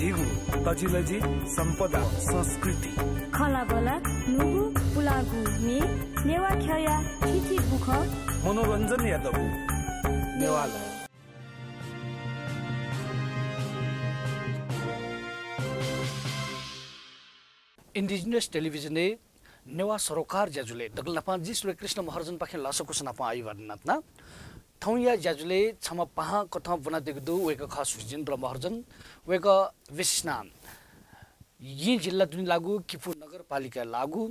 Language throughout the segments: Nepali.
झिगु तजिलजी सम्पदा संस्कृति खलाबला नुगु पुलागु मे नेवा खया थिथि बुख मनोरञ्जन यादव नेवाला इंडिजिनियस टेलिभिजन ने नेवा सरोकार ज्याजुले दगलनापा जी श्री कृष्ण महाराजन पाखे लसको सनापा आइ वर्णनातना थौया ज्याजुले छम पहा कथा बना देगदु वेक खास सुजेन्द्र महाराजन वेक विशेषनाम यी जिल्ला दुनि लागु किपु नगरपालिका लागु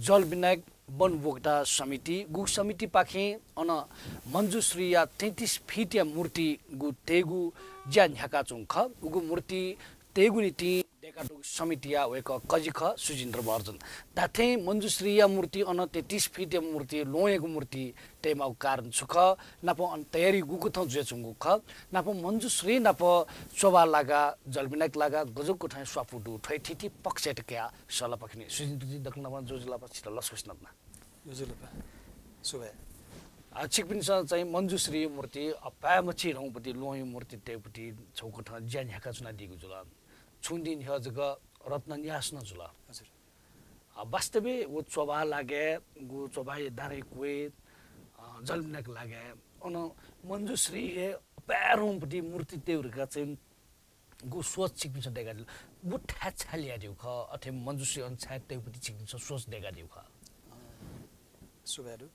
जल विनायक वन बोगदा समिति गु समिति पाखे अन मञ्जुश्री या 33 फिट या मूर्ति गु तेगु ज्यान ह्याका चुंख उगु मूर्ति तेगु नीति डेकाटो समितिया वेक कजिख सुजेन्द्र महाराजन दाथे मञ्जुश्री या मूर्ति अन 33 फिट या मूर्ति लोयेगु मूर्ति तेमा कारण सुख नाप अन तयारी गुकु थ जुए चुंगु ख नाप मञ्जुश्री नाप सोबा लागा जलविनायक लागा गजको ठाई स्वापुडु ठै थिथि पक्षटक्या सला पखनी सुजेन्द्र जी दक्नमा जोजला पछि लसकुस्नमा जोजला सुबे आछिक पनि चाहिँ मञ्जुश्री मूर्ति अपामछि रौपति लोय मूर्ति तेपति चौकठ ज्यान ह्याका चुना दिगु जुल छुन्दिन हजग रत्न न्यास न जुल हजुर वास्तवै वो चोबा लागे गु चोबाय दारे कुए जलविनायक लागे अन मञ्जुश्री अपारौपति मूर्ति तेउरका चाहिँ गु सोच छिक्छ देगा जुल वो ठा छालिया दिउ ख अथे मञ्जुश्री अनछा तेउपति छिक्छ सोच देगा दिउ ख सुबेरु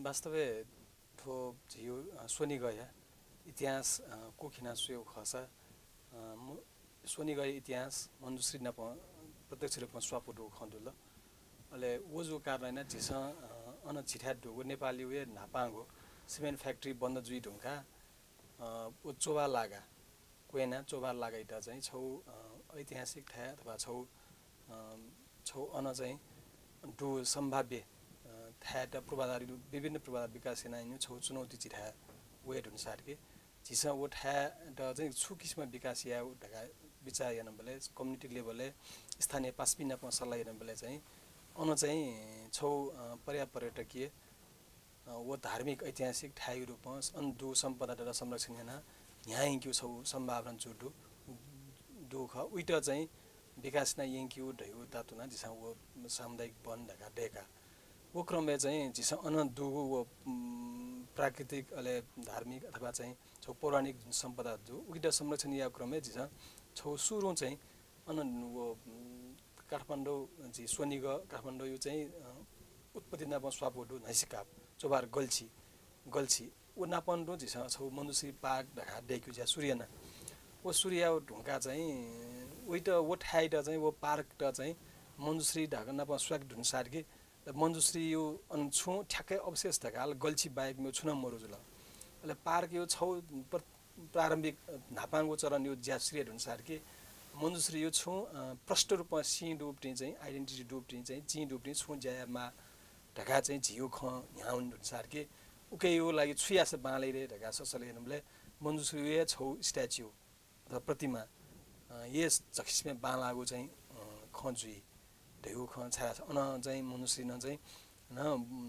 वास्तवै थो जियो सोनी गया इतिहास कोखिना सुयो खसा सोनी गए इतिहास मञ्जुश्री नप प्रत्यक्ष रूपमा स्वापुडु खन्दुल अले वो जो कारण जिस अन छिठा ढुगु नेपाली वे नापाङो सिमेन्ट फ्याक्ट्री बन्द जुइ ढुङ्गा ओ चोबा लागा कोइना चोबा लागा इटा चाहिँ छौ ऐतिहासिक ठा अथवा छौ अन चाहिँ डु सम्भाव्य थाट पूर्वाधार विभिन्न पूर्वाधार विकास सेना छौ चुनौती चिठा वेट अनुसार के जिसा वो ठा चाहिँ छु किसिम विकास या ढका विचार या नम्बरले कम्युनिटी लेभलले स्थानीय पासपिना प सल्लाह नम्बरले चाहिँ अन चाहिँ छौ पर्यटकीय वो धार्मिक ऐतिहासिक ठाई रूपमा अन्दु सम्पदा र संरक्षण हैन यहाँ क्यु छौ सम्भावना जुडु दुख उइट चाहिँ विकास न यंक्यु ढयु तातुना जिसा वो सामुदायिक वन ढका डेका वो क्रममा चाहिँ जिस अन दुगु वो प्राकृतिक अले धार्मिक अथवा चाहिँ छौ पौराणिक सम्पदा दु उइटा संरक्षण या क्रममा जिस छौ सुरु चाहिँ अन वो काठमाडौँ जी सोनिग काठमाडौँ यो चाहिँ उत्पत्ति नाप स्वापोडु नैसिकाप चोबार गल्छी वो नापन्डो जिस छौ मनुष्य पाक ढका डेक्यु ज्या सूर्यना वो सूर्य ढुङ्गा चाहिँ उइटा वो ठाइट चाहिँ वो पार्क चाहिँ मनुश्री ढका नाप स्वाक ढुनसार के मञ्जुश्री यो अनछु ठ्याक्कै अवशेष ढकाल गल्छी बाहेक मे छुन मरुजुल अले पार्क यो छौ प्रारम्भिक नापाङको चरण यो ज्याश्री अनुसार के मञ्जुश्री यो छु प्रष्ट रूपमा सी डुप्टी चाहिँ आइडेन्टिटी डुप्टी चाहिँ ची डुप्टी छु ज्यामा ढका चाहिँ झियो ख यहाँ अनुसार के उके यो लागि छुयास बाले रे ढका ससले हेर्नुले मञ्जुश्री यो छौ स्ट्याच्यु अथवा प्रतिमा यस जखिसमे बालागो चाहिँ खजुई ढेउ ख छाया अन चाहिँ मनुष्य न चाहिँ न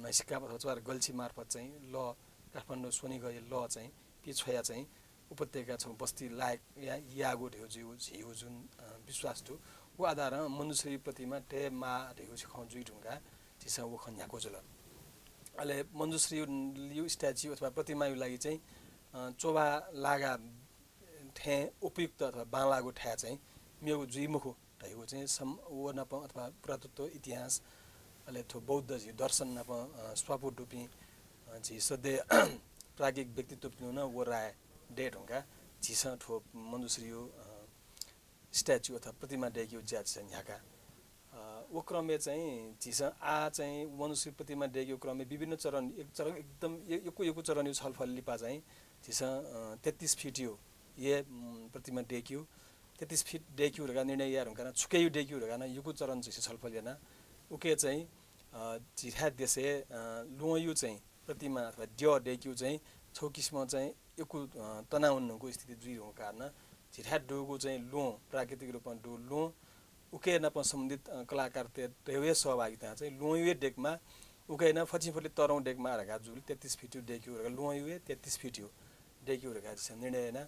नैसिका अथवा गल्छी मार्फत चाहिँ ल काठमाडौँ सोनी गए ल चाहिँ पि छोया चाहिँ उपत्यका छौ बस्ती लायक या यागो ढेउ झिउ जुन विश्वास छु वो आधार मनुष्य प्रतिमा टे मा ढेउ ख जुइ ढुङ्गा जिसा वो खन्याको जुल अले मञ्जुश्री यो स्ट्याच्यु अथवा प्रतिमा यो लागि चाहिँ चोबा लागा ठे उपयुक्त अथवा बालागो ठ्या चाहिँ मेगु जुइमुखु ढाइको चाहिँ वो नप अथवा पुरातत्व इतिहास अले थो बौद्ध जी दर्शन नप स्वापु डुपी जी सधैँ प्राज्ञिक व्यक्तित्व पिउन वो राय डेट हुँगा झिस ठो मञ्जुश्री यो स्ट्याच्यु अथवा प्रतिमा डेक्यो ज्या छ यहाँका वो क्रममा चाहिँ झिस चाहिँ मञ्जुश्री प्रतिमा डेक्यो क्रममा विभिन्न चरण एक चरण एकदम यो चरण यो छलफल लिपा चाहिँ झिस 33 फिट यो ये प्रतिमा डेक्यो 33 फिट डेक्यु रगा निर्णय यार हुँदैन छुकै डेक्यु रगा युको चरण चाहिँ छलफल yana उके चाहिँ जिहा देशे लोयु चाहिँ प्रतिमा अथवा ड्य डेक्यु चाहिँ छौ किसिम चाहिँ एकु तनाउनको स्थिति जुइ हो कारण जिहा डोगु चाहिँ लो प्राकृतिक रूपमा डो लो उके नप सम्बन्धित कलाकार तेवे सहभागिता चाहिँ लोयु डेकमा उके न फचिफले तरौ डेकमा रगा जुल 33 फिट डेक्यु रगा लोयु 33 फिट डेक्यु रगा चाहिँ निर्णय हैन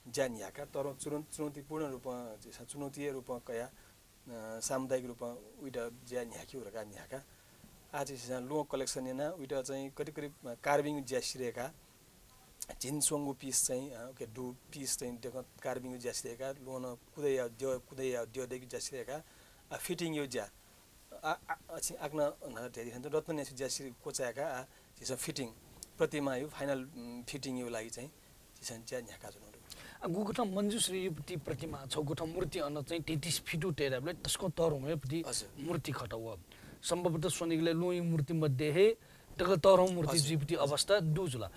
ज्यान याका तर चुनौतीपूर्ण रूपमा चुनौतीय रूपमा कया सामुदायिक रूपमा उइटा ज्यान याकी हुरका न्याका आज लो कलेक्सन एना उइटा चाहिँ करिब करिब कार्विङ ज्यासिरेका जिनसोंगु पिस चाहिँ के डु पिस चाहिँ देख कार्विङ ज्यासिरेका लोन कुदै देखि ज्यासिरेका फिटिङ यो ज्या आक्न धेरै रत्न नेसु ज्यासि कोचाएका जिसा फिटिङ प्रतिमा यो फाइनल फिटिङ यो लागि चाहिँ जिसा ज्या न्याका जुन गुगुठा मञ्जुश्री युवती प्रतिमा छ गुठा मूर्ति अन चाहिँ 33 फिट टेराले त्यसको तरौँ पति मूर्ति खटाउ सम्भवतः सोनिगले लोई मूर्ति मध्ये हे तक तरौँ मूर्ति जीवती अवस्था दुजुला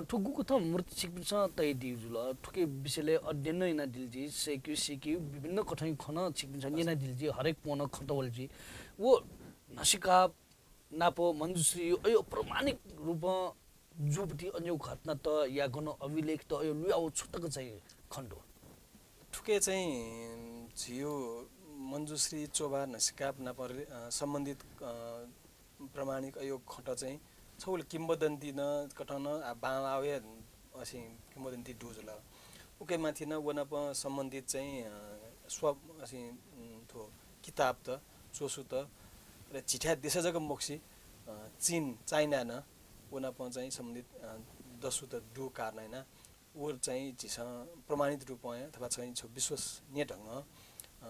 ठुगु कथा मूर्ति सिक्छ तै दिजुला ठुके विषयले अध्ययन न दिलजी सेक्यु विभिन्न कठै खन सिक्छ निना दिलजी हरेक पन खटवलजी वो नसिका नापो मञ्जुश्री यो प्रमाणिक रूप जुपटी अन्य घटना त या गन अभिलेख त यो लुयाउ छुटक चाहिँ खण्डो ठुके चाहिँ जियो मञ्जुश्री चोबा नसिकाप नपर सम्बन्धित प्रमाणिक यो खट चाहिँ छौल किम्बदन्ती न कटन बालावे असि किम्बदन्ती दुजुला उके माथि न वनप सम्बन्धित चाहिँ स्व असि थो किताब त चोसु त र चिठा देश जग मोक्सी चीन चाइना न वनप चाहिँ सम्बन्धित दसु त डु कारनाइन वर चाहिँ जिस प्रमाणित रूपमा अथवा चाहिँ विश्वसनीय ढङ्ग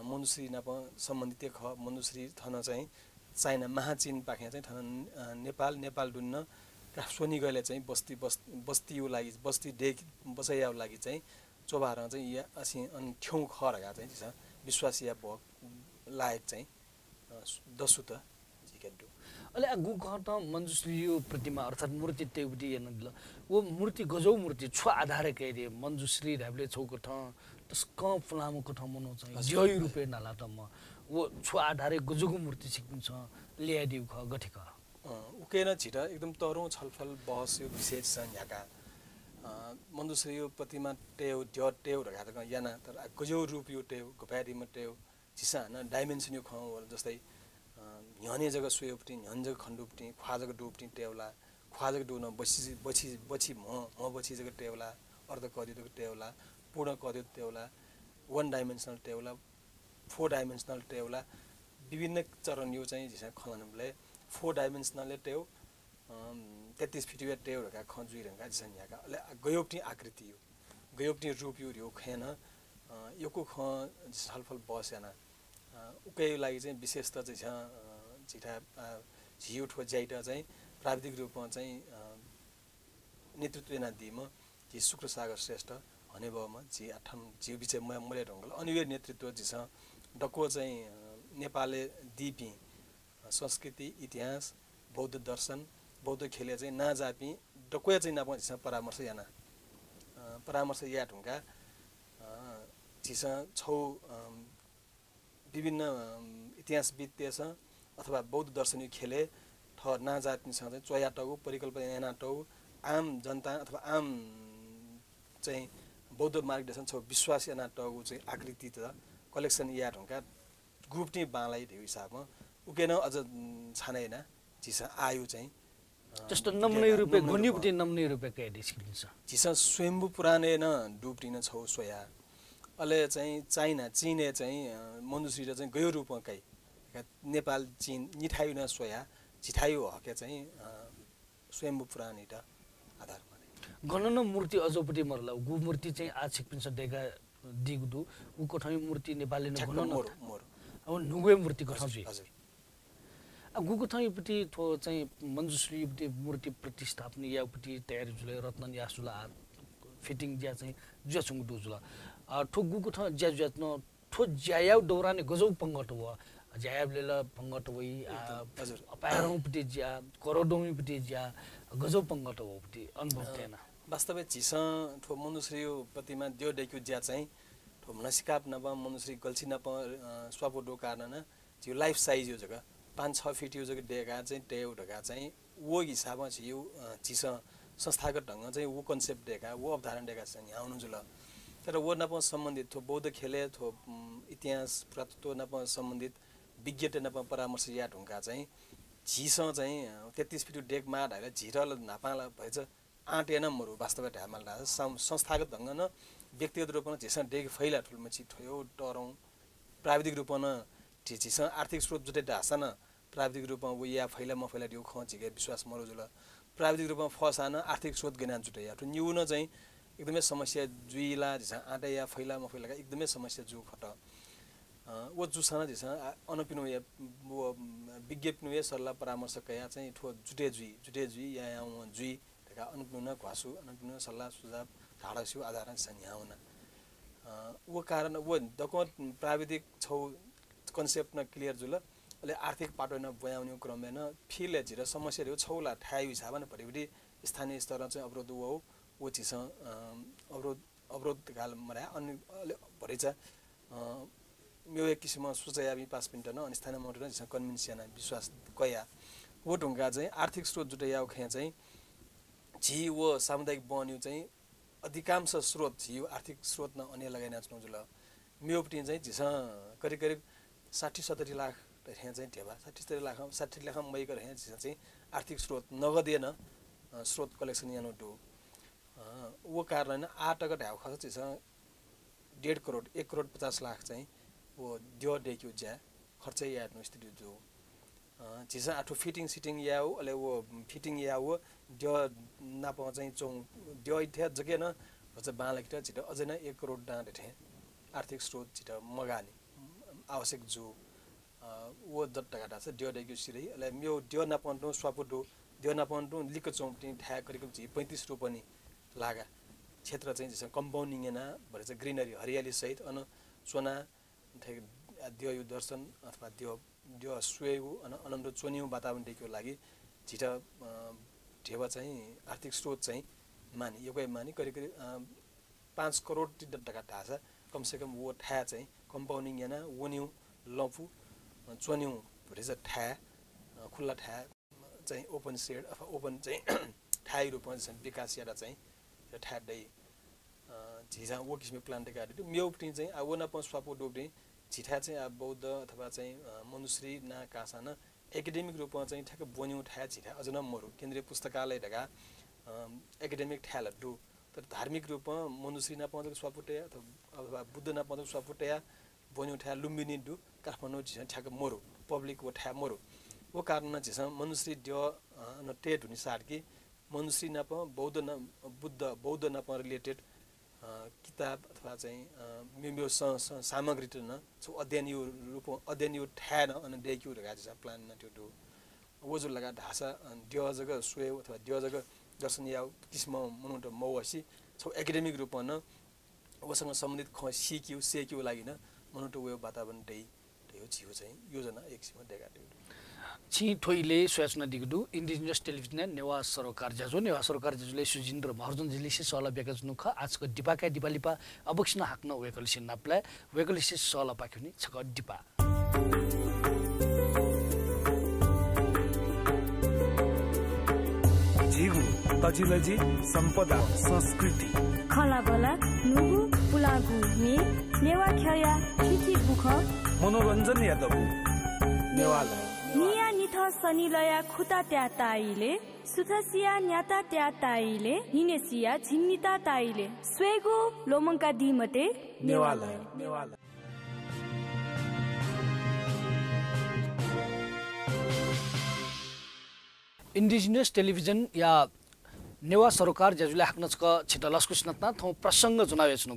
मञ्जुश्री नप सम्बन्धित ख मञ्जुश्री थन चाहिँ चाइना महाचीन पाखे चाहिँ थन नेपाल डुन्न सोनी गले चाहिँ बस्ती यो लागि बस्ती डेक बसैया लागि चाहिँ चोबार चाहिँ या असि अनि ठ्यौ खरगा चाहिँ जिस विश्वासिया भक लायक चाहिँ दसु त जिकेडु अले गुगट मञ्जुश्री यो प्रतिमा अर्थात मूर्ति तेउटी हेर्न दिल वो मूर्ति गजौ मूर्ति छ आधार के मञ्जुश्री ढाबले छौको ठ तस्क फलामको ठ मनो चाहिँ जय रुपे नाला त म वो छ आधार गजौको मूर्ति सिक्छ ल्यादिउ ख गठिक उकेन छिटा एकदम तरौँ छलफल बहस यो विशेष छ यहाँका मञ्जुश्री यो प्रतिमा टेउ रका याना तर गजौ रूप यो टेउ गपारीमा टेउ जिसा न डाइमेन्सन यो ख जस्तै ह्याने जग्गा सुयोपटी ह्यान जग्गा खण्डुपटी ख्वा जग्गा डुपटी टेउला ख्वा जग्गा डुन बची म बची जग्गा टेउला अर्ध कदितो टेउला पूर्ण कदितो टेउला 1 डाइमेन्सनल टेउला 4 डाइमेन्सनल टेउला विभिन्न चरण यो चाहिँ जिसा खलनले 4 डाइमेन्सनल टेउ 33 फिट टेउरका खजुइरका जिसा यहाँका गयोपटी आकृति यो गयोपटी रूप यो खेन योको ख छलफल बस्याना उकै लागि चाहिँ विशेष त चाहिँ छिटा झिउठो ज्याइटा चाहिँ प्राविधिक रूपमा चाहिँ नेतृत्व दिम कि शुक्रसागर श्रेष्ठ हनेबमा जी 8 जी विषय मैले ढङ्गल अनिवार्य नेतृत्व जिस डको चाहिँ नेपालले दिपी संस्कृति इतिहास बौद्ध दर्शन बौद्ध खेले चाहिँ नाजापी डको चाहिँ नाप जिस परामर्श याना परामर्श या ढुङ्गा जिस छौ विभिन्न इतिहास वित्तेछ अथवा बौद्ध दर्शनिक खेले ठ नाजातिसँग चाहिँ चोयाटौ परिकल्पना नाटौ आम जनता अथवा आम चाहिँ बौद्ध मार्गदर्शन छ विश्वास नाटौ चाहिँ आकृति त कलेक्सन या ढङ्गा ग्रुपनी बालाई त्यो हिसाबमा उकेन अझ छानैन जिस आयु चाहिँ जस्तो नम्नै रुपे गुन्युपटी नम्नै रुपे के डिस्क्रिप्सन छ जिस स्वयम्भू पुराणे न डुप्टिन छौ सोया अले चाहिँ चाइना चीने चाहिँ मञ्जुश्री चाहिँ गयो रूपमा काई नेपाल चीन निठायु न सोया जिठायु हके चाहिँ स्वयम्भू पुराण इटा आधारमा गणन मूर्ति अझपट्टि मरला गु मूर्ति चाहिँ आज सिक्पिन्छ डेगा दिगदु उ कोठाइ मूर्ति नेपाली न गणन मोर अब नुगे मूर्ति गठाउँछ हजुर गु कोठाइपट्टि थो चाहिँ मञ्जुश्रीपट्टि मूर्ति प्रतिष्ठापन यापट्टि तयारी जुले रत्न यासुला फिटिङ ज्या चाहिँ ज्यासुङ दुजुला ठोगुको ठ ज्याज्यात्न ठो ज्यायाउ दौराने गजौ पंगट हो ज्यायाबले पंगट वइ हजुर अपारौपट्टि ज्या करोडौपट्टि ज्या गजौ पंगट होपट्टि अनुभव थिएन वास्तवमै झिस ठो मञ्जुश्री प्रतिमा त्यो डेक्यु ज्या चाहिँ ठो नसिकाप नप मञ्जुश्री गल्छी नप स्वापोडो कारण त्यो लाइफ साइज यो जग्गा 5-6 फिट यो जग्गा डेगा चाहिँ टेउ ढका चाहिँ वो हिसाबमा छ यो झिस संस्थागत ढङ्ग चाहिँ वो कन्सेप्ट डेगा वो अवधारणा डेगा चाहिँ आउनु जुल तर वो नप सम्बन्धित थो बौद्ध खेले थो इतिहास पुरातत्व नप सम्बन्धित विज्ञता नप परामर्श या ढुङ्गा चाहिँ झिस चाहिँ 33 फिट डेक माड हैला झिरल नापाला भएछ आँटेन मरु वास्तवमा ढामाल संस्थागत ढङ्ग न व्यक्तिगत रूपमा झिसँग डेग फैला ठुलमा छिठो टरौँ प्राविधिक रूपमा झिसँग आर्थिक स्रोत जुटे ढासन प्राविधिक रूपमा वो या फैला म फैला दिउ ख झिके विश्वास मरोजुल प्राविधिक रूपमा फसान आर्थिक स्रोत ज्ञान जुटे या न्यू न चाहिँ एकदमै समस्या जुइला झिसँग आटा या फैला म फैलाका एकदमै समस्या जु खट वो जुसँग झिसँग अनपिनु या वो विज्ञापन या सल्लाह परामर्श कया चाहिँ ठो जुटे जुइ या जुइ का अनुपिनु घासु अनुपिनु सल्लाह सुझाव ढाडस्यु आधार चाहिँ यहाँ हुन वो कारण वो दको प्राविधिक छौ कन्सेप्ट न क्लियर जुल अहिले आर्थिक पाटो न बयाउने क्रममा न फिल झिर समस्याहरू छौला ठाई हिसाब न परिविधि स्थानीय स्तरमा चाहिँ अवरोध वो चिस अवरोध गाल मरा अनि भरिछ मेरो एक किसिममा सोचाया बि 5 मिनेट न अनि स्थानीय मोटर न कन्भिन्स याना विश्वास कया वो ढुङ्गा चाहिँ आर्थिक स्रोत जुटाया खे चाहिँ झी वो सामुदायिक बन्यो चाहिँ अधिकांश स्रोत झी आर्थिक स्रोत न अन्य लगाइना छु जुल मेयोपटी चाहिँ झिस करिब 60-70 लाख यहाँ चाहिँ ढेबा 60-70 लाख 60 लाख मैकर यहाँ झिस चाहिँ आर्थिक स्रोत नगदिएन स्रोत कलेक्सन यानो दु वो कारण 8 टका ढाउ खर्च झिस 1.5 करोड 1 करोड 50 लाख चाहिँ वो दियो डेक्यु ज्या खर्च यानो स्थिति जो झिस आठो फिटिङ सिटिङ या हो अले वो फिटिङ या हो दियो नाप चाहिँ चौ दियो इथे जगे न भन्छ बालकिटा छिटो अझै न 1 करोड डाँडे थे आर्थिक स्रोत छिटो मगानी आवश्यक जो वो दट्टा घाटा छ दियो डेक्यु सिरै अले म्यो दियो नापन्टु स्वापुटु दियो नापन्टु लिक चौपटी ठ्या करिब 35 रुपैयाँ पनि लागा क्षेत्र चाहिँ जस कम्पाउन्डिङ एना भरे चाहिँ ग्रीनरी हरियाली सहित अन सोना दियो यो दर्शन अथवा दियो सुयु अन आनन्द चोनिउ वातावरण देखियो लागि छिटा ढेबा चाहिँ आर्थिक स्रोत चाहिँ मानि योकै मानि करिब 5 करोड टका ढासा कम से कम वो ठ्या चाहिँ कम्पाउन्डिङ एना वन्यु लफु चोनिउ भरे चाहिँ ठ्या खुल्ला ठ्या चाहिँ ओपन सेड अथवा ओपन चाहिँ ठाई रूपमा चाहिँ विकास याडा चाहिँ ठ्याड्दै झिजा वो किसिमको प्लान्ट गाडी म्योपटी चाहिँ अब न प स्वापो डोब्ने झिठा चाहिँ अब बौद्ध अथवा चाहिँ मनुश्री ना कासान एकाडेमिक रूपमा चाहिँ ठ्याक्क बन्यु ठ्या झिठा अझ न मरु केन्द्रीय पुस्तकालय ढका एकाडेमिक ठ्याला डु तर धार्मिक रूपमा मनुश्री ना पाउँदै स्वापुटे अथवा बुद्ध ना पाउँदै स्वापुटे बन्यु ठ्या लुम्बिनी डु काठमाडौँ झिसा ठ्याक्क मरु पब्लिक वो ठ्या मरु वो कारण झिसा मनुश्री ड्यो न टेट हुने सार्की मनुश्री नप बौद्ध नप रिलेटेड किताब अथवा चाहिँ म्यो सामग्री त न सो अध्ययन यो रूप अध्ययन यो ठ्यान अनि डेक्यु रगा छ प्लान न त्यो वजु लगा ढासा ड्यो जग सुए अथवा ड्यो जग दर्शन या किस्म मनुट मौसी सो एकाडेमिक रूपमा न वसँग सम्बन्धित ख सेक्यु लागि न मनुट वे वातावरण दै यो छिउ चाहिँ योजना एक किसिममा डेगा छि ठोइले सोचना दिगदु इन्डिजिनियस टेलिभिजन नेवा सरोकार ज्याजुले सुजेन्द्र महर्जन जिले से सला बेकजनु ख आजको डिपाका डिपालिपा अबक्सन हाक्न वेकलिसिन नाप्ला वेकलिसि सला पाख्युनी छक डिपा जीव तजिलजी सम्पदा संस्कृति खलाबला नुगु पुलागु मे नेवा खया चिठी बुख मनोरञ्जन यादव नेवाला निया निथ सनिलया खुता त्या ताइले सुथसिया न्याता त्या ताइले निनेसिया झिन्निता ताइले स्वेगु लोमंका दिमते नेवाला इन्डिजिनियस टेलिभिजन या नेवा सरोकार ज्याजुले हाक्नचक छिटलस्कुस्नतना थौ प्रसंग जुनावेच्नु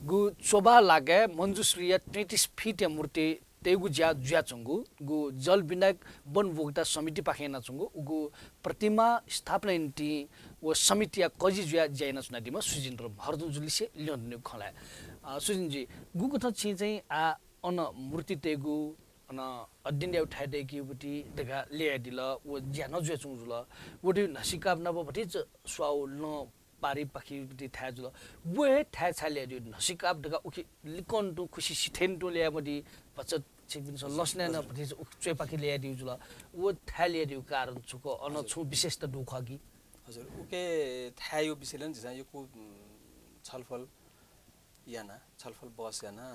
गु चोबा लागे मञ्जुश्री 33 फिट या मूर्ति तेगु ज्या चंगु गु जल विनायक वन भोक्ता समिति पाखेना चंगु गु प्रतिमा स्थापना निति वो समिति या कजी ज्याइन सुनादिमा सुजेन्द्र महर्जन जुलिसे ल्योन खला सुजिनजी गु कथा छि चाहिँ आ अन मूर्ति तेगु अन अध्ययन उठाइ देखि बुटी देखा ल्याइ दिल वो ज्या नजुया चंगुल वटी नसिकाब नबटी स्वाउ न पारी पाखी थाहा जुल वो थाहा छाले दियो नसिकाब दगा उखि लिकन टु खुशी सिथेन टु ल्या मदि बचत छिबिन स लस्ने न पति उच्चे पाखी ल्या दियो जुल वो थाहा ल्या दियो कारण छुको अन छु विशेष त दुख कि हजुर उके थाहा यो विषयले जसा यो को छलफल छलफल बस याना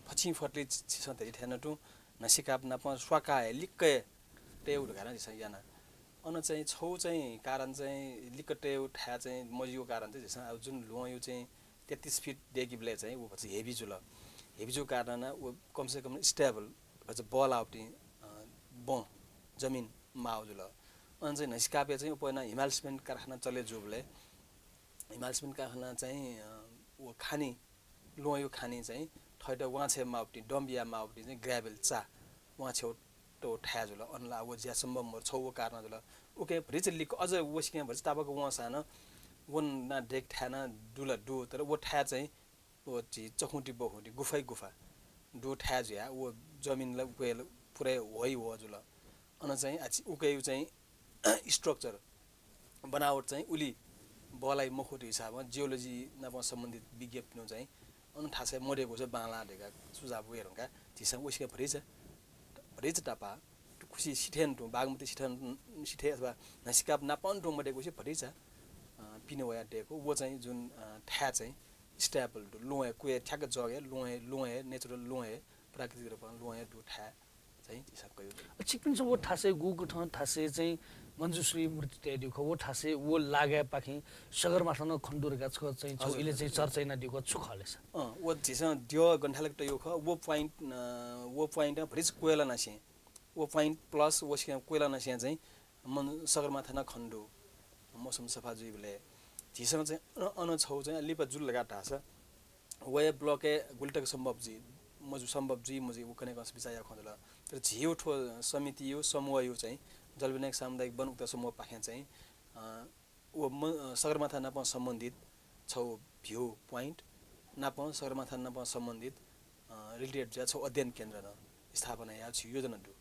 फछि फटले छिसन धेरै थाहा नटु नसिकाब नप स्वाका लिक्के टेउ ढगाना जसा याना अन चाहिँ छौ चाहिँ कारण चाहिँ लिकटे उठा चाहिँ मजियो कारण चाहिँ जसा अब जुन लो यो चाहिँ 33 फिट देखि बेले चाहिँ उ भन्छ हेभी जुल हेभी जो कारण उ कम से कम स्टेबल भन्छ बल आउटी ब जमिन माउ जुल अनि चाहिँ नसिकापे चाहिँ उपना हिमाल सिमेन्ट कारखाना चले जुबले हिमाल सिमेन्ट कारखाना चाहिँ उ खानी लोयो खानी चाहिँ थैट वाछे माउटी डम्बिया माउटी चाहिँ ग्राभल चा वाछे तो ठ्या जुल अनला व ज्या सम्भव मर छौ कारण जुल ओके भरिच लिक अझ वस्किया भरिच ताबको वासान वन ना डेक ठ्याना दुला दु तर वो ठ्या चाहिँ वो ची चखुटी बहुटी गुफै गुफा दु ठ्या ज्या वो जमिनलाई उकेल पुरै होइ हो जुल अन चाहिँ उके चाहिँ स्ट्रक्चर बनावट चाहिँ उली बलाई मखोटी हिसाबमा जियोलोजी नापा सम्बन्धित विज्ञापन चाहिँ अन ठासे मरेको छ बाला ढेका सुझाव हेरौँका जिसा वस्किया भरिच टापा खुसी सिठेन टु बागमती सिठे अथवा नसिकाप नापन टु मरेको छ भरिच पिने वया डेको वो चाहिँ जुन ठ्या चाहिँ स्टेबल टु लोए कुए ठ्याक जगे लोए नेचुरल लोए प्राकृतिक रूपमा लोए टु ठ्या चाहिँ जिसको यो चिकपिन छ वो ठासे गुगु ठ ठासे चाहिँ मञ्जुश्री मूर्ति त्यही खो वो ठासे वो लागे पाखि सगरमाथा न खण्डुरका छ चाहिँ छ इले चाहिँ चर्चा न दिएको छु खलेस वो जिसा दियो गन्ठालक त यो ख वो पॉइन्ट भरिच कोइला नसे वो पॉइन्ट प्लस वो कोइला नसे चाहिँ सगरमाथा न खण्डु मौसम सफा जुइबले जिसँग चाहिँ अन छौ चाहिँ लिपा जुल लगा ढास वय ब्लके गुल्टक सम्भव जी मजु सम्भव जी मुजी उ कने कस बिचाया खन्दला तर झियो ठो समिति यो समूह यो चाहिँ जलविनायक सामुदायिक वन उक्त समूह पाखे चाहिँ वो सगरमाथा नाप सम्बन्धित छौ भ्यू पोइन्ट नाप सगरमाथा नाप सम्बन्धित रिलेटेड ज्या छौ अध्ययन केन्द्र न स्थापना या छु योजना दु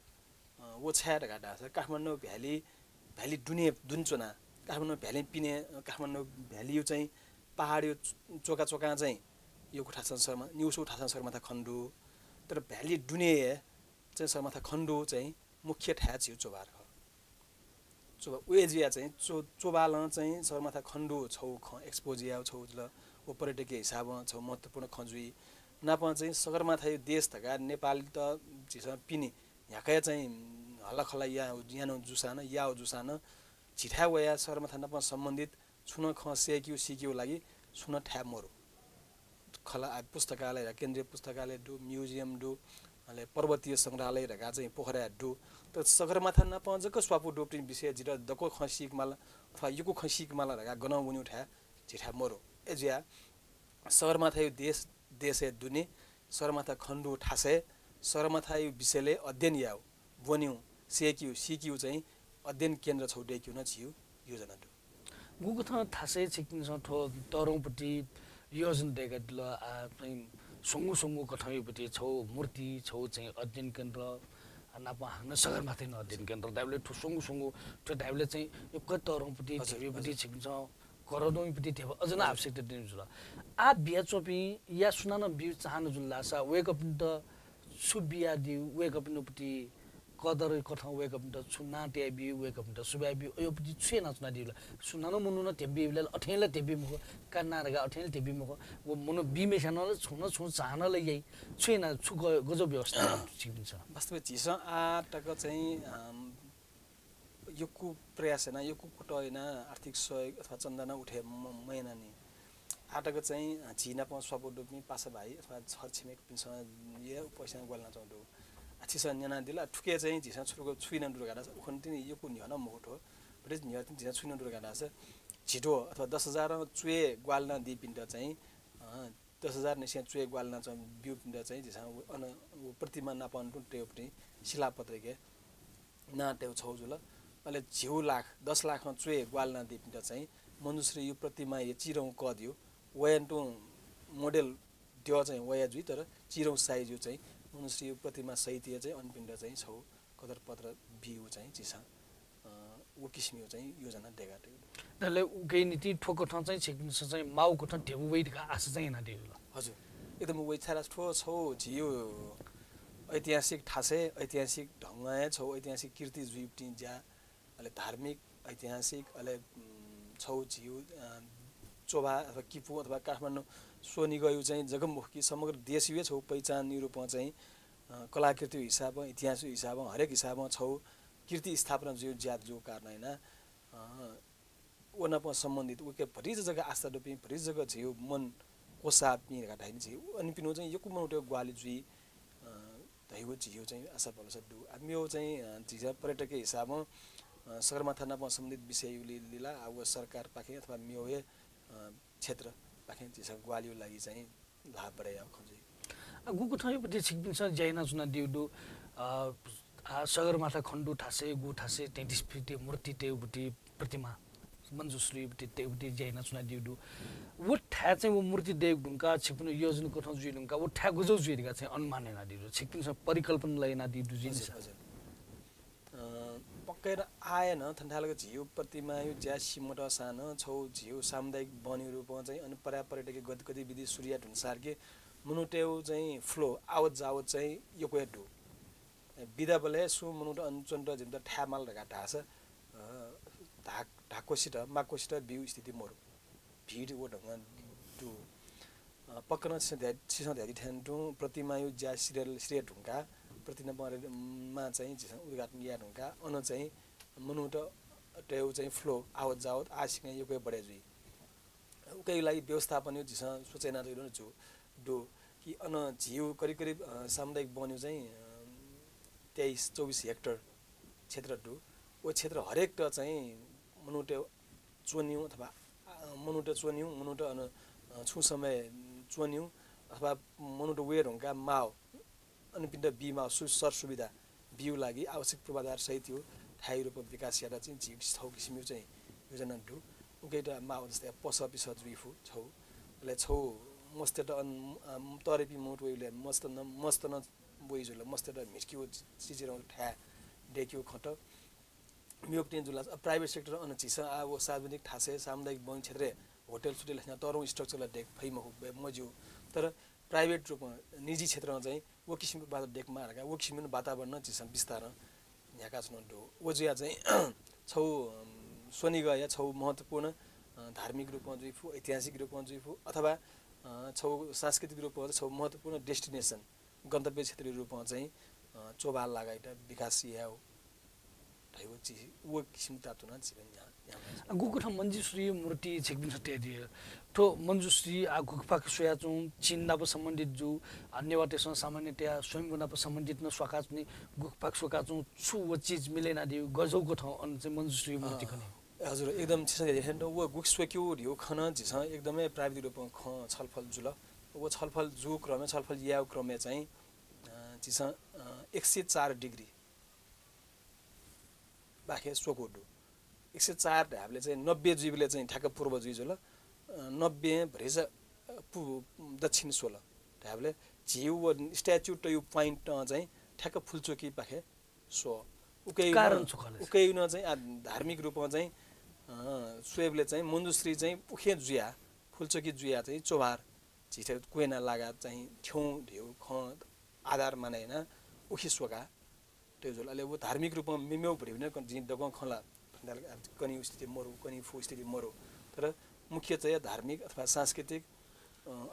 वो छाएर गाडा छ काठमाडौँ भ्याली दुने दुनचोना काठमाडौँ भ्याली पिने काठमाडौँ भ्याली यो चाहिँ पहाड यो चोका चाहिँ यो कुठासन शर्मा न्युसो ठासन शर्मा था खण्डु तर भ्याली दुने चाहिँ शर्मा था खण्डु चाहिँ मुख्य ठ्या छु चोबार ख चोबा उएजिया चाहिँ चोबाल चाहिँ शर्मा था खण्डु छौ ख एक्सपोजिया छौ ल ओ पर्यटकीय हिसाबमा छौ महत्त्वपूर्ण खजुई नाप चाहिँ सगरमाथा यो देश तका नेपाल त जिसा पिने याकै चाहिँ हल्लाखला यानो जुसान याओ जुसान छिठा वया सगरमाथा नाप सम्बन्धित छुन ख सेक्यु सिक्यु लागि छुन ठ्या मोरो खला पुस्तकालय केन्द्रीय पुस्तकालय दु म्युजियम दु अले पर्वतीय संग्रहालय रगा चाहिँ पोखरा दु त सगरमाथा न पञ्चक स्वापु डोप्टिन विषय जिरा दको खसिक माला अथवा युको खसिक माला रगा गनाउ बुनि उठा जिठा मोरो एजिया सगरमाथा यो देशे दुने सगरमाथा खण्डु ठासे सगरमाथा यो विषयले अध्ययन याउ बन्यु सिक्यु चाहिँ अध्ययन केन्द्र छौडेक्यु न छियु योजना दु गुगुथ ठासे छिकिन ठो तरौपट्टि योजना देगा दिल सुङ्गु कठैपट्टि छौ मूर्ति छौ चाहिँ अध्ययन केन्द्र नापा हान्न सगरमाथा न अध्ययन केन्द्र दाइले ठो सुङ्गु त्यो दाइले चाहिँ यो कतरौपट्टि झेबीपट्टि छिकिन्छ करदौपट्टि थियो अझ न आवश्यकता दिनु जुल आ बिया चोपी या सुनान बिउ चाहनु जुल्ला सा वेक अप द सुबिया दि वेक अप नपट्टि कदर कथा वेक अप द सुना ते बिउ वेक अप द सुबिया बिउ यो पट्टि छे न सुना दिला सुनान मुनु न तेबी बेला अठेला तेबी मुख कान्ना रगा अठेला तेबी मुख वो मुनु बिमेसन छु चाहन ल यही छे न छु गजब व्यवस्था छिन्छ वास्तवमा जिस आ टक चाहिँ योकु प्रयास हैन योकु कुट हैन आर्थिक सहयोग अथवा चन्दना उठे महिना नि आटक चाहिँ झिना प सबो डुप्मी पासा भाइ अथवा छर छिमेक पिन्छ ये पैसा गोल्न चाहदु छिसा न्याना दिला ठुके चाहिँ झिसा छुरुको छुइन दुर्गाडा उखन्ति योकु न्यन मोठो बटे न्य तिन झिसा छुइन दुर्गाडा छ छिटो अथवा 10000 चुए ग्वाल्न दि पिण्ड चाहिँ 10000 नेसिया चुए ग्वाल्न चाहिँ बिउ पिण्ड चाहिँ झिसा अन प्रतिमा नापन टेउपटी शिलापत्रके ना टेउ छौ जुल अहिले 10 लाख 10 लाख चुए ग्वाल्न दि पिण्ड चाहिँ मनुश्री यो प्रतिमा ये चिरौ क दियो वयन्टु मोडेल त्यो चाहिँ वया जुइ तर चिरौ साइज यो चाहिँ मनुश्री यो प्रतिमा सहित चाहिँ अनपिण्ड चाहिँ छौ कदर पत्र बिउ चाहिँ चिसा वो किसिमको चाहिँ योजना देगा दले उकै नीति ठोको ठ चाहिँ छिकिन्छ चाहिँ माउको ठ ढेउ वेटका आशा चाहिँ न दियो हजुर एकदम वेछारा ठो छौ जियो ऐतिहासिक ठासे ऐतिहासिक ढंगाए छौ ऐतिहासिक कीर्ति जुइप्टी ज्या अले धार्मिक ऐतिहासिक अले छौ जियो चोभा अथवा किपु अथवा काठमाडौँ सोनी गयो चाहिँ जगमुखी समग्र देशीय छौ पहिचान रूपमा चाहिँ कलाकृति हिसाबमा इतिहास हिसाबमा हरेक हिसाबमा छौ कीर्ति स्थापना जो ज्याद जो कारण हैन ओनाप सम्बन्धित उके भरि जग्गा आस्था डोपी भरि जग्गा झियो मन कोसा पिरहेका ढाइने चाहिँ अनि पिनो चाहिँ यो कुमाउटे ग्वाली जुई धैगो जियो चाहिँ आशा पर्छ दु आमियो चाहिँ जिजा पर्यटकीय हिसाबमा सगरमाथा नापमा सम्बन्धित विषय लिला अब सरकार पाखे अथवा मियोए क्षेत्र पाखे जिसा ग्वालियो लागि चाहिँ लाभ बढाया खोजे गुको ठाउँपट्टि छिकबिन्छ जैना जुना दिउदु सगरमाथा खण्डु ठासे गु ठासे 33 फिट मूर्ति तेउबटी प्रतिमा मन्जुश्री तेउबटी जैना जुना दिउदु वो ठ्या चाहिँ वो मूर्ति देव ढुङ्का छिकपिन योजना को ठाउँ जुइ ढुङ्का वो ठ्या गुजौ जुइदिका चाहिँ अनुमानेना दिउदु छिकपिन परिकल्पना लैना दिउदु जिनिस पक्कै आएन थन्ठालको झिउ प्रतिमा यो ज्यासी मोटा सानो छौ झिउ सामुदायिक बन्यो रूपमा चाहिँ अनि पर्यटकीय गतिविधि सूर्य ढुन्सार के मुनुटेउ चाहिँ फ्लो आवत जावत चाहिँ यो कोया ढु बिदा बले सु मुनुट अनचन्ट जिम त ठ्यामाल रका ढास ढाकोसित माकोसित बिउ स्थिति मोर भिड वो ढंग टु पक्कन सिसा ध्याति ठ्यान्टु प्रतिमा यो ज्या सिरियल ढुङ्का प्रतिमा चाहिँ जिसा उद्घाटन या ढुङ्का अन चाहिँ मुनुट टेउ चाहिँ फ्लो आवत जावत आसिक यो कोया बढे जुई उकै लागि व्यवस्थापन यो जिसा सोचेना दिनु छु डो कि अन झिउ करिब सामुदायिक बन्यो चाहिँ 23-24 हेक्टर क्षेत्र डु वो क्षेत्र हरेक त चाहिँ मुनुटे चोन्यौ अथवा मुनुटे चोन्यौ मुनुटे अन छु समय चोन्यौ अथवा मुनुटे वेर ढुङ्का माओ अनि पिण्ड बीमा सर सुविधा बिउ लागि आवश्यक पूर्वाधार सहित यो ठाई रूपमा विकास यादा चाहिँ झिउ छौ किसिमको चाहिँ योजना डु उकैटा माओ जस्तै पस पिस जुइफु छौ ले छौ मस्ते त तरेपी मोट वेले मस्त न बोइजुल मस्ते त मिस्कियो चिचिरौ ठ्या डेक्यो खट मियोक्टिन जुला प्राइभेट सेक्टर अन चिसा आ वो सार्वजनिक ठासे सामुदायिक वन क्षेत्र होटल सुटेल हैन तरौ स्ट्रक्चरला डेक फैमा मजु तर प्राइभेट रूपमा निजी क्षेत्रमा चाहिँ वो किसिमको बात डेकमा रका वो किसिमको वातावरण चिसा विस्तार यहाँका छन् दो वो जुया चाहिँ छौ सोनी गया छौ महत्त्वपूर्ण धार्मिक रूपमा जुइफु ऐतिहासिक रूपमा जुइफु अथवा छौ सांस्कृतिक रूपमा छौ महत्त्वपूर्ण डेस्टिनेसन गन्तव्य क्षेत्रीय रूपमा चाहिँ चोबाल लगाइटा विकास याउ ढाइगो ची वो किसिम तातुना जीवन यहाँ गुकुठा मन्जुश्री मूर्ति छिकबिन सटेदि तो मन्जुश्री आ गुकपाक सोयाचुं चिन्दाप सम्बन्धित जु अन्यवाटेसँग सामान्यतया स्वयंगुनाप सम्बन्धित न स्वाकाचुनि गुकपाक सोकाचुं छु वो चीज मिलेना दिउ गजौको ठाउँ अन चाहिँ मन्जुश्री मूर्ति खने हजुर एकदम छिसा हेर्नु वो गुक्स्वेक्यु रियो खन जिस एकदमै प्राविधिक रूपमा छलफल जुल वो छलफल जु क्रमे छलफल याउ क्रमे चाहिँ जिस 104 डिग्री बाखे सोकोडु 104 हामीले चाहिँ 90 जीवले चाहिँ ठ्याक्क पूर्व जुइजोल 90 भरेज दक्षिण 16 हामीले झिउ स्ट्याच्यु टु यु पॉइन्ट चाहिँ ठ्याक्क फुलचोकी पाखे सो उकै कारण उकै न चाहिँ धार्मिक रूपमा चाहिँ स्वेबले चाहिँ मन्जुश्री चाहिँ उखे जुया फुलचोकी जुया चाहिँ चोभार झिठे कुएना लागा चाहिँ ठ्यौ ढ्यौ ख आधार मानेन उखि सोका त्यो जुलले वो धार्मिक रूपमा मिम्यौ भरिने जि दग खला कनी स्थिति मरु कनी फु स्थिति मरु तर मुख्य चाहिँ धार्मिक अथवा सांस्कृतिक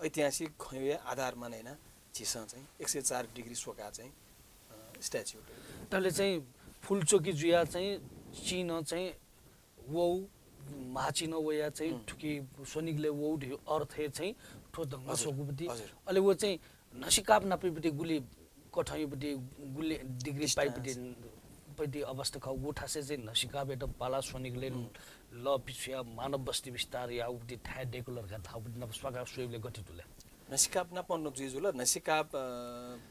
ऐतिहासिक खय आधार मानेन झिसा चाहिँ 104 डिग्री सोका चाहिँ स्ट्याच्यु तले चाहिँ फुलचोकी जुया चाहिँ चिन चाहिँ वो महाचिन वया चाहिँ ठुकी सोनिगले वो अर्थे चाहिँ ठो दंग सोगुपति अले वो चाहिँ नसिकाप नापिपति गुली कठाइपति गुली डिग्री पाइपति पति अवस्था खौ गोठासे चाहिँ नसिकाप एट पाला सोनिगले ल पिछया मानव बस्ती विस्तार या उपति ठा डेकुलर का थापति नस्वाका सुइले गतितुले नसिकाप न पन्नु जुजुल नसिकाप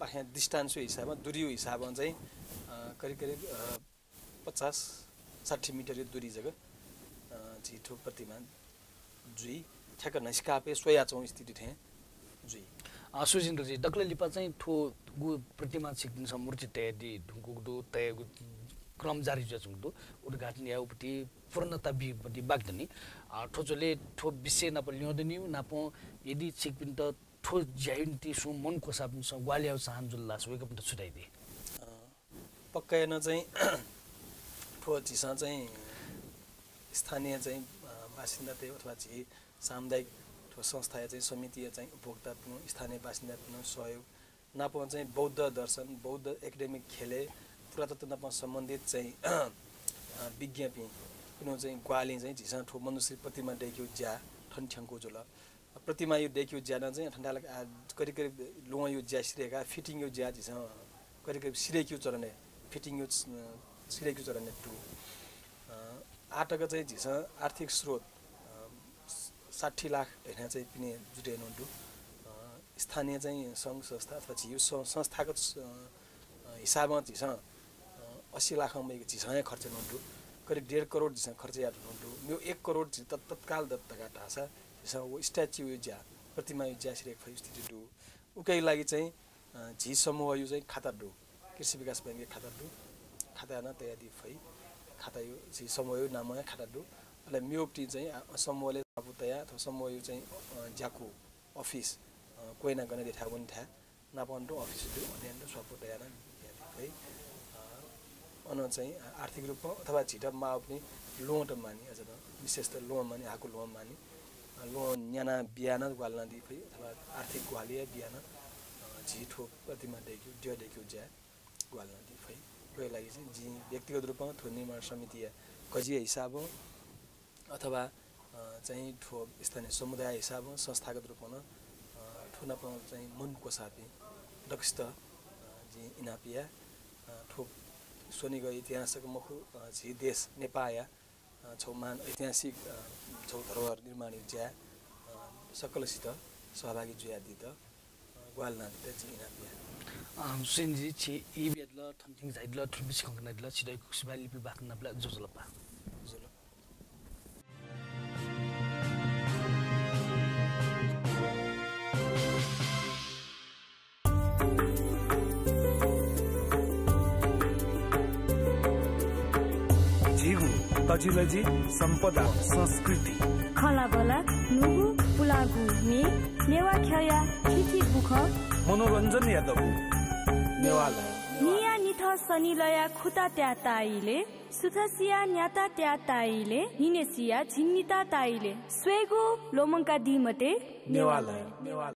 पाखे डिस्टेन्स हिसाबमा दूरी हिसाबमा चाहिँ करिब 50-60 मिटर दूरी जग्गा झिठो प्रतिमा जुई ठ्याक्क नसिकापे सोयाचौं स्थिति थे जुई सुजेन्द्र जी दक्ले लिपा चाहिँ ठो गु प्रतिमा छिक्दिन मूर्ति तयारी ढुङ्गुडो तय क्रम जारी जचुङदो उद्घाटन या उपति पूर्णता बिपति बाग्दनी ठोचोले ठो विषय नप ल्याउँदनी नापो यदि छिक्पिन त ठो ज्याइन्ती सु मन कोसापिन स ग्वालियाउ चाहन जुल्ला सोएको पनि छुटाइदे पक्कै न चाहिँ ठो झिसा चाहिँ स्थानीय चाहिँ बासिन्दा त्यो अथवा झि सामुदायिक ठो संस्था चाहिँ समिति चाहिँ उपभोक्ता स्थानीय बासिन्दा सहयोग नापो चाहिँ बौद्ध दर्शन बौद्ध एकाडेमिक खेले पुरातत्व नापो सम्बन्धित चाहिँ विज्ञापी कुनै चाहिँ ग्वाली चाहिँ झिसा ठो मनुष्य प्रतिमा डेक्यो ज्या ठनठ्याङको जुल प्रतिमा यो देखियो ज्यादा चाहिँ ठण्डाला करिब करिब लुङ यो ज्या सिरेका फिटिङ यो ज्या छ करिब करिब सिरेक्यु चरने फिटिङ यो सिरेक्यु चरने टु आटक चाहिँ झिस आर्थिक स्रोत 60 लाख हैन चाहिँ पिने जुटेन टु स्थानीय चाहिँ संघ संस्था अथवा झिउ संस्थागत हिसाबमा झिस 80 लाखमा झिसै खर्च नटु करिब 1.5 करोड झिस खर्च या नटु यो 1 करोड झिस तत्काल दत्तका टासा झिस वो स्ट्याच्यु यो ज्या प्रतिमा यो ज्या सिरेक स्थिति दु उकै लागि चाहिँ झि समूह यो चाहिँ खाता दु कृषि विकास बैंक खाता दु खाता न तयारी फै खाता यो झि समूह यो नाममा खाता दु अले म्योप्टी चाहिँ समूहले तया अथवा समूह यो चाहिँ ज्याको अफिस कोइना गर्ने देखा पनि था नापन्डो अफिस दु अध्ययन सपोर्ट तयार है अन चाहिँ आर्थिक रूपमा अथवा झिटा मा पनि लोन त मानि अझ विशेष त लोन मानि आको लोन मानि लोन न्याना बियान ग्वालना दि फै अथवा आर्थिक ग्वालिया बियान झिठो प्रतिमा देखियो ज्या देखियो ज्या ग्वालना दि फै यो लागि चाहिँ जि व्यक्तिगत रूपमा थो निर्माण समिति कजिया हिसाब अथवा चाहिँ ठो स्थानीय समुदाय हिसाब संस्थागत रूपमा ठुना चाहिँ मनको साथी दक्षित जि इनापिया ठो सोनीको इतिहासको मुख झि देश नेपाया छौमान ऐतिहासिक छौ धरोहर निर्माण ज्या सकलसित सहभागी जुया दित ग्वालना दित जि इनापिया सुनजी छि इ बेदल थन्थिङ जाइदल थुमिस खंगनादल छिदै कुसबाली पि बाखनाबला जोजलपा जोजल तजिलजी सम्पदा संस्कृति खलाबला नुगु पुलागु मे नेवा खया खिखि बुख मनोरञ्जन यादव नेवाला निया निथ सनिलया खुता त्या ताइले सुथसिया न्याता त्या ताइले निनेसिया झिन्निता ताइले स्वेगु लोमंका दिमते नेवाला